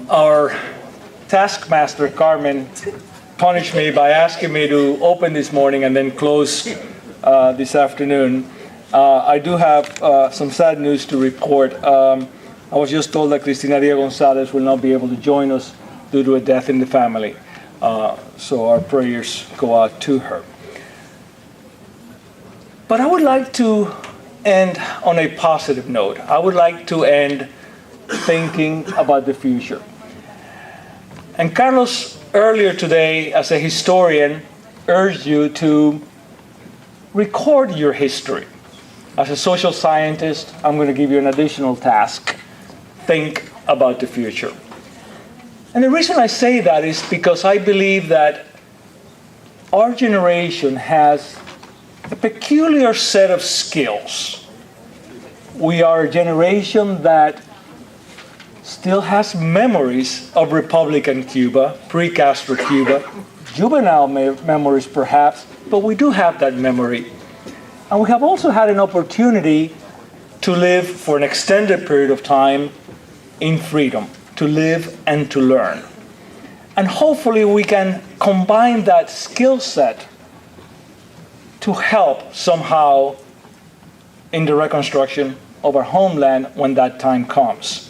Our taskmaster, Carmen, punished me by asking me to open this morning and then close this afternoon. I do have some sad news to report. I was just told that Cristina Dia Gonzalez will not be able to join us due to a death in the family. So our prayers go out to her. But I would like to end on a positive note. I would like to end thinking about the future. And Carlos, earlier today, as a historian, urged you to record your history. As a social scientist, I'm going to give you an additional task. Think about the future. And the reason I say that is because I believe that our generation has a peculiar set of skills. We are a generation that still has memories of Republican Cuba, pre-Castro Cuba, juvenile memories perhaps, but we do have that memory. And we have also had an opportunity to live for an extended period of time in freedom, to live and to learn. And hopefully we can combine that skill set to help somehow in the reconstruction of our homeland when that time comes.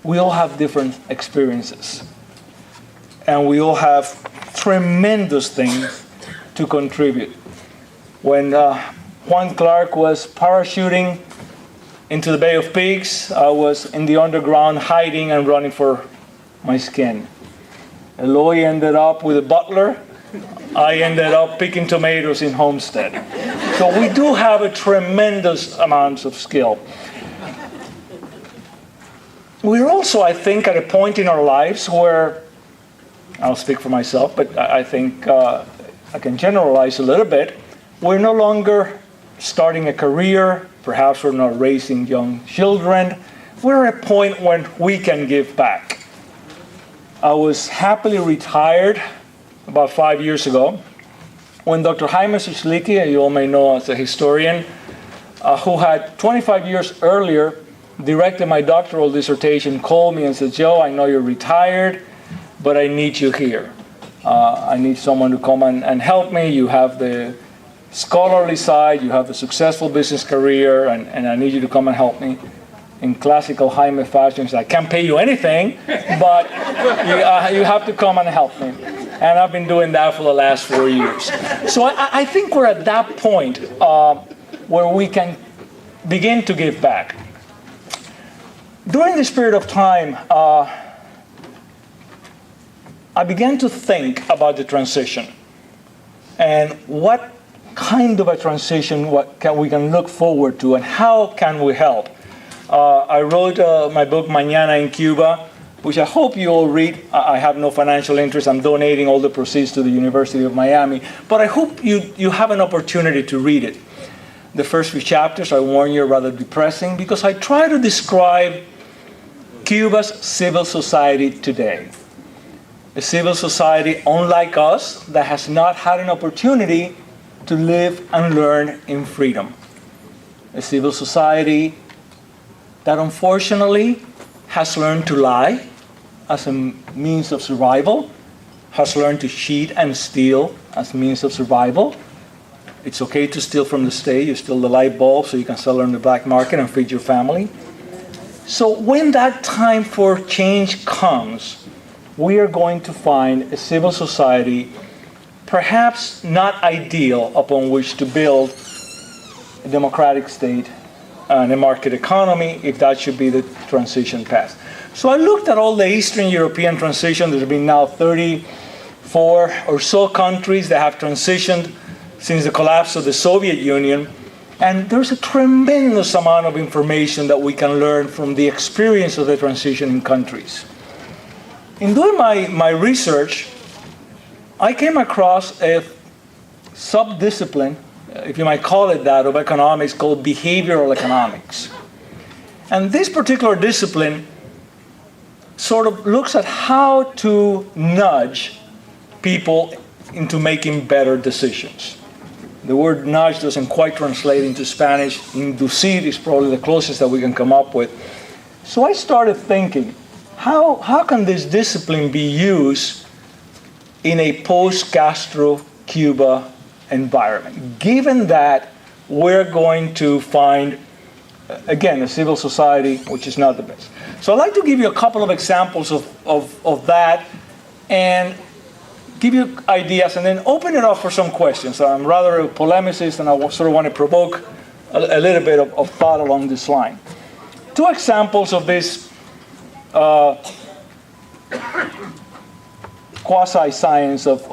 We all have different experiences, and we all have tremendous things to contribute. When Juan Clark was parachuting into the Bay of Pigs, I was in the underground hiding and running for my skin. Eloy ended up with a butler. I ended up picking tomatoes in Homestead. So we do have a tremendous amount of skill. We're also, I think, at a point in our lives where, I'll speak for myself, but I think I can generalize a little bit. We're no longer starting a career. Perhaps we're not raising young children. We're at a point when we can give back. I was happily retired about 5 years ago when Dr. Jaime Suchlicki, you all may know as a historian, who had 25 years earlier directed my doctoral dissertation, called me and said, "Joe, I know you're retired, but I need you here. I need someone to come and help me. You have the scholarly side, you have the successful business career, and I need you to come and help me." In classical Jaime fashion, he said, "I can't pay you anything, but you have to come and help me." And I've been doing that for the last 4 years. So I think we're at that point where we can begin to give back. During this period of time, I began to think about the transition and what kind of a transition we can look forward to and how can we help. I wrote my book, Mañana in Cuba, which I hope you all read. I have no financial interest. I'm donating all the proceeds to the University of Miami. But I hope you have an opportunity to read it. The first few chapters, I warn you, are rather depressing because I try to describe Cuba's civil society today. A civil society unlike us that has not had an opportunity to live and learn in freedom. A civil society that unfortunately has learned to lie as a means of survival, has learned to cheat and steal as means of survival. It's okay to steal from the state. You steal the light bulb so you can sell it on the black market and feed your family. So when that time for change comes, we are going to find a civil society perhaps not ideal upon which to build a democratic state and a market economy, if that should be the transition path. So I looked at all the Eastern European transitions. There have been now 34 or so countries that have transitioned since the collapse of the Soviet Union. And there's a tremendous amount of information that we can learn from the experience of the transition in countries. In doing my research, I came across a sub-discipline, if you might call it that, of economics called behavioral economics. And this particular discipline sort of looks at how to nudge people into making better decisions. The word nudge doesn't quite translate into Spanish. Inducir is probably the closest that we can come up with. So I started thinking, how can this discipline be used in a post-Castro Cuba environment, given that we're going to find, again, a civil society which is not the best? So I'd like to give you a couple of examples of that and give you ideas and then open it up for some questions. I'm rather a polemicist and I sort of want to provoke a little bit of thought along this line. Two examples of this quasi-science of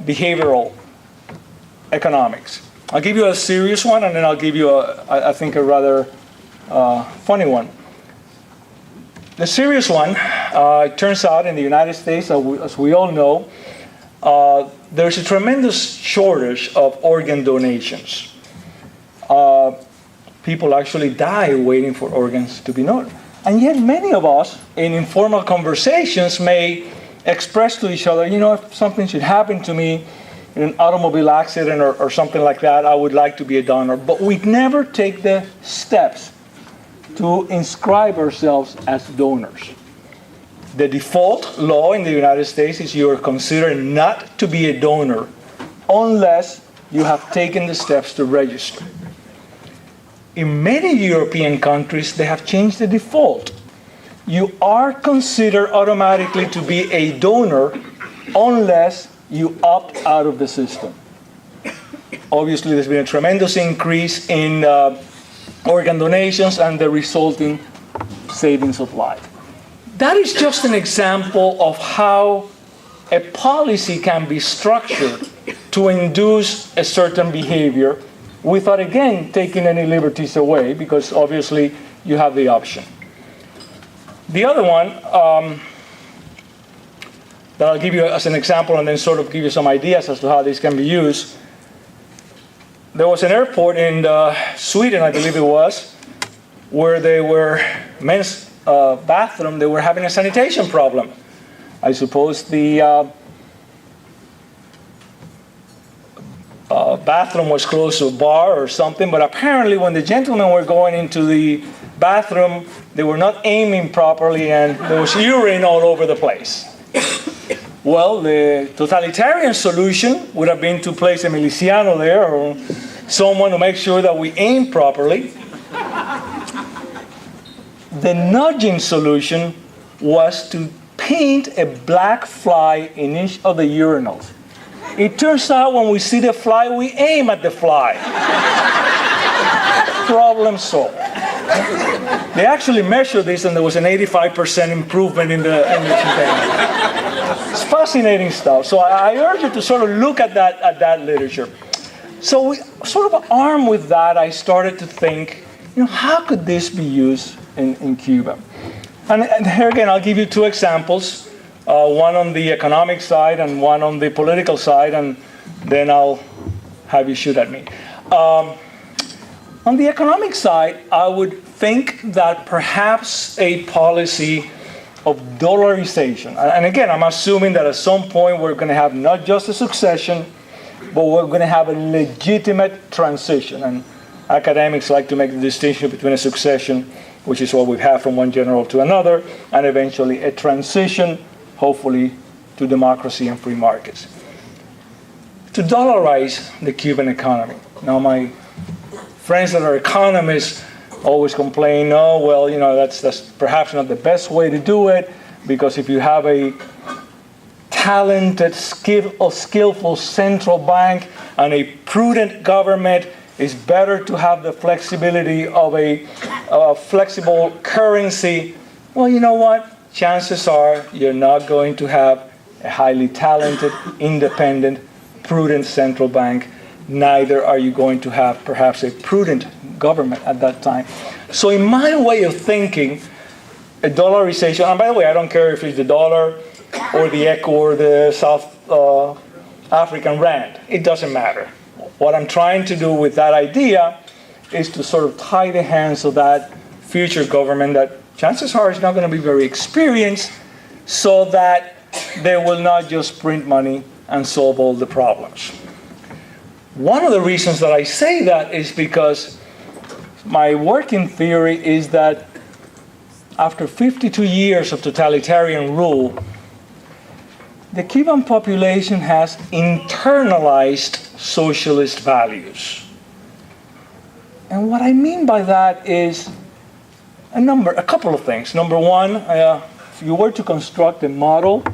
behavioral economics. I'll give you a serious one and then I'll give you, I think, a rather funny one. The serious one, it turns out in the United States, as we all know, there's a tremendous shortage of organ donations. People actually die waiting for organs to be donated. And yet many of us, in informal conversations, may express to each other, if something should happen to me in an automobile accident or something like that, I would like to be a donor. But we never take the steps to inscribe ourselves as donors. The default law in the United States is you are considered not to be a donor unless you have taken the steps to register. In many European countries, they have changed the default. You are considered automatically to be a donor unless you opt out of the system. Obviously, there's been a tremendous increase in organ donations and the resulting savings of life. That is just an example of how a policy can be structured to induce a certain behavior without, again, taking any liberties away, because obviously you have the option. The other one that I'll give you as an example and then sort of give you some ideas as to how this can be used. There was an airport in Sweden, I believe it was, where they were men's bathroom, they were having a sanitation problem. I suppose the bathroom was close to a bar or something, but apparently when the gentlemen were going into the bathroom, they were not aiming properly and there was urine all over the place. Well, the totalitarian solution would have been to place a miliciano there or someone to make sure that we aim properly. The nudging solution was to paint a black fly in each of the urinals. It turns out when we see the fly, we aim at the fly. Problem solved. They actually measured this and there was an 85% improvement in the It's fascinating stuff. So I urge you to sort of look at that literature. So sort of armed with that, I started to think, how could this be used in Cuba? And here again, I'll give you two examples. One on the economic side and one on the political side, and then I'll have you shoot at me. On the economic side, I would think that perhaps a policy of dollarization, and again, I'm assuming that at some point we're going to have not just a succession, but we're going to have a legitimate transition. And academics like to make the distinction between a succession, which is what we've had from one general to another, and eventually a transition, hopefully, to democracy and free markets. To dollarize the Cuban economy. Now, my friends that are economists always complain, that's perhaps not the best way to do it, because if you have a talented, skillful central bank and a prudent government, it's better to have the flexibility of a flexible currency. Well, you know what? Chances are you're not going to have a highly talented, independent, prudent central bank. Neither are you going to have perhaps a prudent government at that time. So in my way of thinking, a dollarization, and by the way, I don't care if it's the dollar or the echo or the South African rand. It doesn't matter. What I'm trying to do with that idea is to sort of tie the hands of that future government that chances are is not going to be very experienced, so that they will not just print money and solve all the problems. One of the reasons that I say that is because my working theory is that after 52 years of totalitarian rule, the Cuban population has internalized socialist values. And what I mean by that is a couple of things. Number one, if you were to construct a model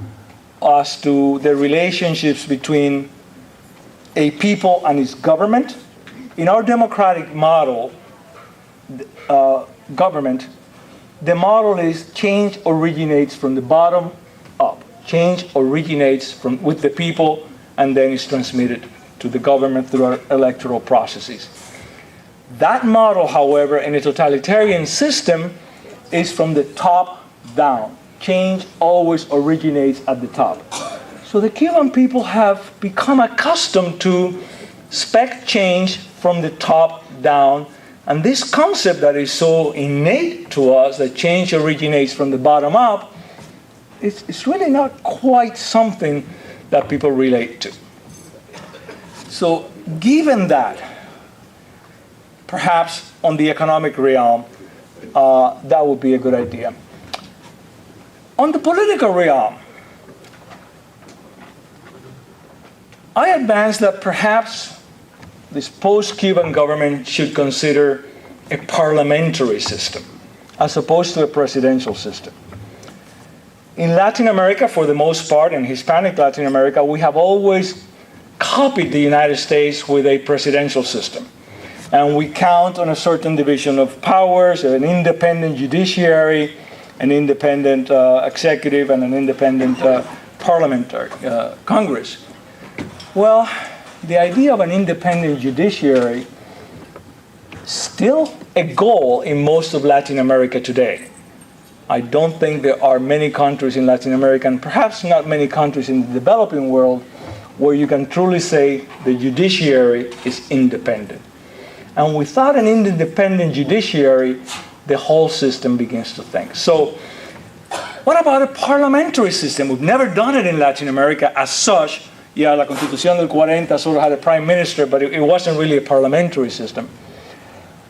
as to the relationships between a people and its government, in our democratic model, government, the model is change originates from the bottom up. Change originates with the people and then is transmitted to the government through our electoral processes. That model, however, in a totalitarian system is from the top down. Change always originates at the top. So the Cuban people have become accustomed to expect change from the top down. And this concept that is so innate to us, that change originates from the bottom up, it's really not quite something that people relate to. So given that, perhaps on the economic realm, that would be a good idea. On the political realm, I advance that perhaps this post-Cuban government should consider a parliamentary system as opposed to a presidential system. In Latin America, for the most part, in Hispanic Latin America, we have always copied the United States with a presidential system. And we count on a certain division of powers, an independent judiciary, an independent executive, and an independent parliamentary Congress. Well, the idea of an independent judiciary is still a goal in most of Latin America today. I don't think there are many countries in Latin America, and perhaps not many countries in the developing world, where you can truly say the judiciary is independent. And without an independent judiciary, the whole system begins to think. So, what about a parliamentary system? We've never done it in Latin America as such. Yeah, la Constitución del 40 sort of had a prime minister, but it wasn't really a parliamentary system.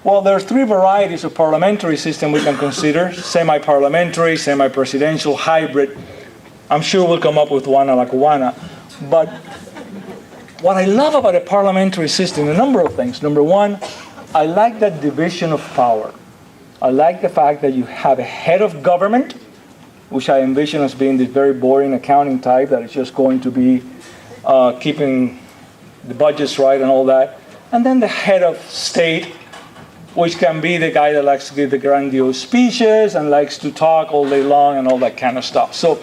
Well, there are three varieties of parliamentary system we can consider: semi-parliamentary, semi-presidential, hybrid. I'm sure we'll come up with one a la cubana. But what I love about a parliamentary system, a number of things. Number one, I like that division of power. I like the fact that you have a head of government, which I envision as being this very boring accounting type that is just going to be keeping the budgets right and all that. And then the head of state, which can be the guy that likes to give the grandiose speeches and likes to talk all day long and all that kind of stuff. So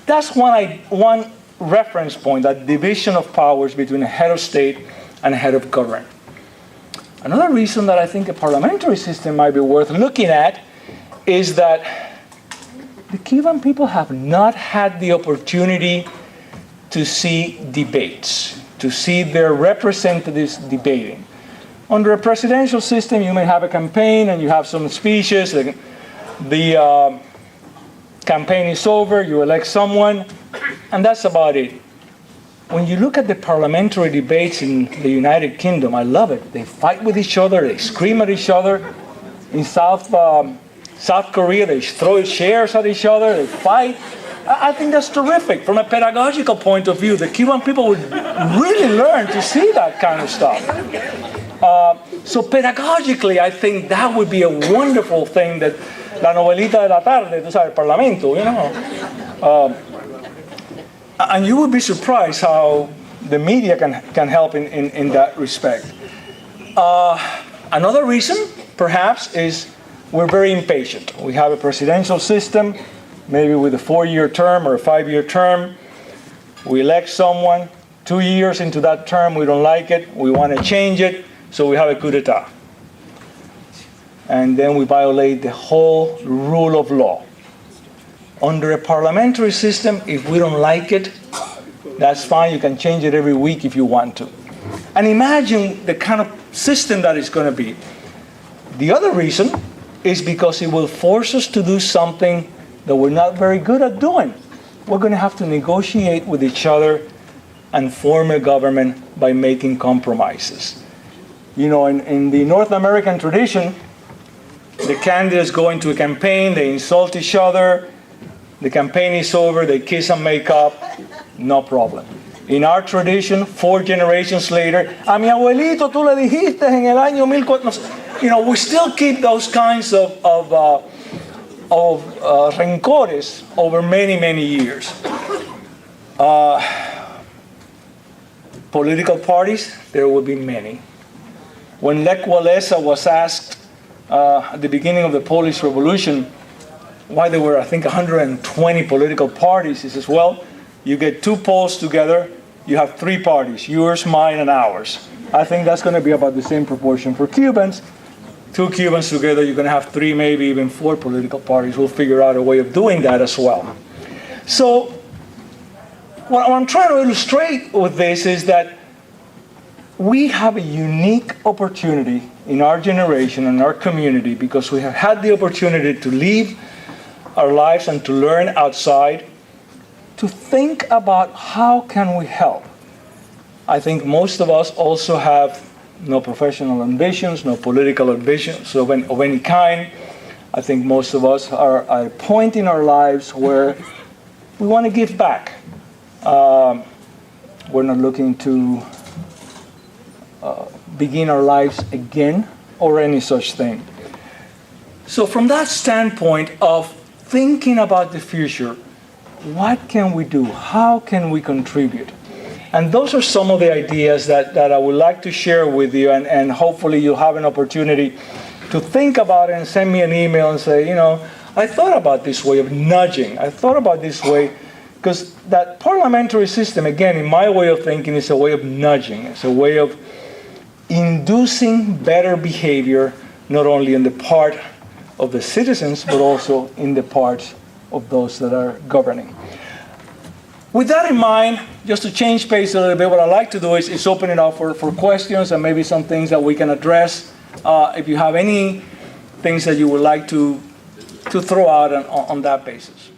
that's one reference point, that division of powers between a head of state and a head of government. Another reason that I think a parliamentary system might be worth looking at is that the Cuban people have not had the opportunity to see debates, to see their representatives debating. Under a presidential system, you may have a campaign and you have some speeches. The campaign is over, you elect someone, and that's about it. When you look at the parliamentary debates in the United Kingdom, I love it. They fight with each other, they scream at each other. In South Korea, they throw chairs at each other, they fight. I think that's terrific. From a pedagogical point of view, the Cuban people would really learn to see that kind of stuff. So pedagogically, I think that would be a wonderful thing, that la novelita de la tarde, tú sabes, el parlamento, you know. And you would be surprised how the media can help in that respect. Another reason, perhaps, is we're very impatient. We have a presidential system, maybe with a 4-year term or a 5-year term. We elect someone, 2 years into that term, we don't like it, we want to change it, so we have a coup d'etat. And then we violate the whole rule of law. Under a parliamentary system, if we don't like it, that's fine, you can change it every week if you want to. And imagine the kind of system that it's going to be. The other reason is because it will force us to do something that we're not very good at doing. We're going to have to negotiate with each other and form a government by making compromises. You know, in the North American tradition, The candidates go into a campaign, they insult each other, the campaign is over, they kiss and make up, no problem. In our tradition, 4 generations later, a mi abuelito tú le dijiste en el año 1400, we still keep those kinds of rencores over many, many years. Political parties, there will be many. When Lech Walesa was asked at the beginning of the Polish Revolution why there were, I think, 120 political parties, he says, well, you get 2 Poles together, you have 3 parties, yours, mine, and ours. I think that's going to be about the same proportion for Cubans. 2 Cubans together, you're going to have 3, maybe even 4 political parties. We'll figure out a way of doing that as well. So what I'm trying to illustrate with this is that we have a unique opportunity in our generation and our community because we have had the opportunity to live our lives and to learn outside, to think about how can we help. I think most of us also have no professional ambitions, no political ambitions of any kind. I think most of us are at a point in our lives where we want to give back. We're not looking to begin our lives again or any such thing. So from that standpoint of thinking about the future, what can we do? How can we contribute? And those are some of the ideas that I would like to share with you, and hopefully you'll have an opportunity to think about it and send me an email and say, I thought about this way of nudging. I thought about this way, because that parliamentary system, again, in my way of thinking, is a way of nudging. It's a way of inducing better behavior, not only on the part of the citizens, but also in the part of those that are governing. With that in mind, just to change pace a little bit, what I like to do is open it up for questions and maybe some things that we can address. If you have any things that you would like to throw out on that basis.